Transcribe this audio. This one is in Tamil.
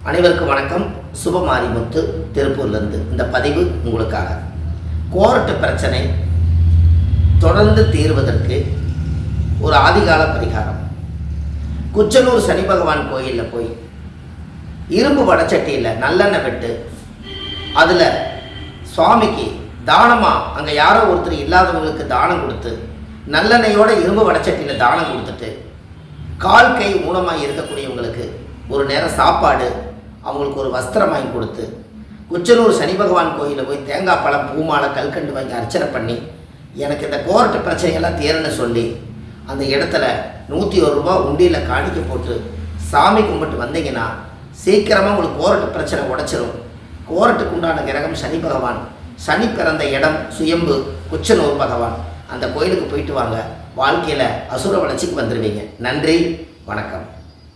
அனைவருக்கும் வணக்கம். சுபமாரிமுத்து திருப்பூர்லேருந்து இந்த பதிவு உங்களுக்காக. கோர்ட்டு பிரச்சனை தொடர்ந்து தீர்வதற்கு ஒரு ஆதிகால பரிகாரம். குச்சனூர் சனி பகவான் கோயிலில் போய் இரும்பு வடச்சட்டியில் நல்லெண்ணெய் விட்டு அதில் சுவாமிக்கு தானமாக அங்கே யாரோ ஒருத்தர் இல்லாதவங்களுக்கு தானம் கொடுத்து நல்லெண்ணெயோட இரும்பு வடச்சட்டியில் தானம் கொடுத்துட்டு கால் கை ஊனமாக இருக்கக்கூடியவங்களுக்கு ஒரு நேரம் சாப்பாடு, அவங்களுக்கு ஒரு வஸ்திரம் வாங்கி கொடுத்து குச்சனூர் சனி பகவான் கோயிலில் போய் தேங்காய் பழம் பூமாலை கல்கண்டு வாங்கி அர்ச்சனை பண்ணி எனக்கு இந்த கோர்ட்டு பிரச்சனையெல்லாம் தீரன்னு சொல்லி அந்த இடத்துல 101 ரூபா உண்டியில் காணிக்க போட்டு சாமி கும்பிட்டு வந்தீங்கன்னா சீக்கிரமாக உங்களுக்கு கோர்ட்டு பிரச்சனை உடைச்சிரும். கோர்ட்டுக்கு உண்டான கிரகம் சனி பகவான். சனி பிறந்த இடம் சுயம்பு குச்சனூர் பகவான். அந்த கோயிலுக்கு போயிட்டு வாங்க, வாழ்க்கையில் அசுர வளர்ச்சிக்கு வந்துடுவீங்க. நன்றி, வணக்கம்.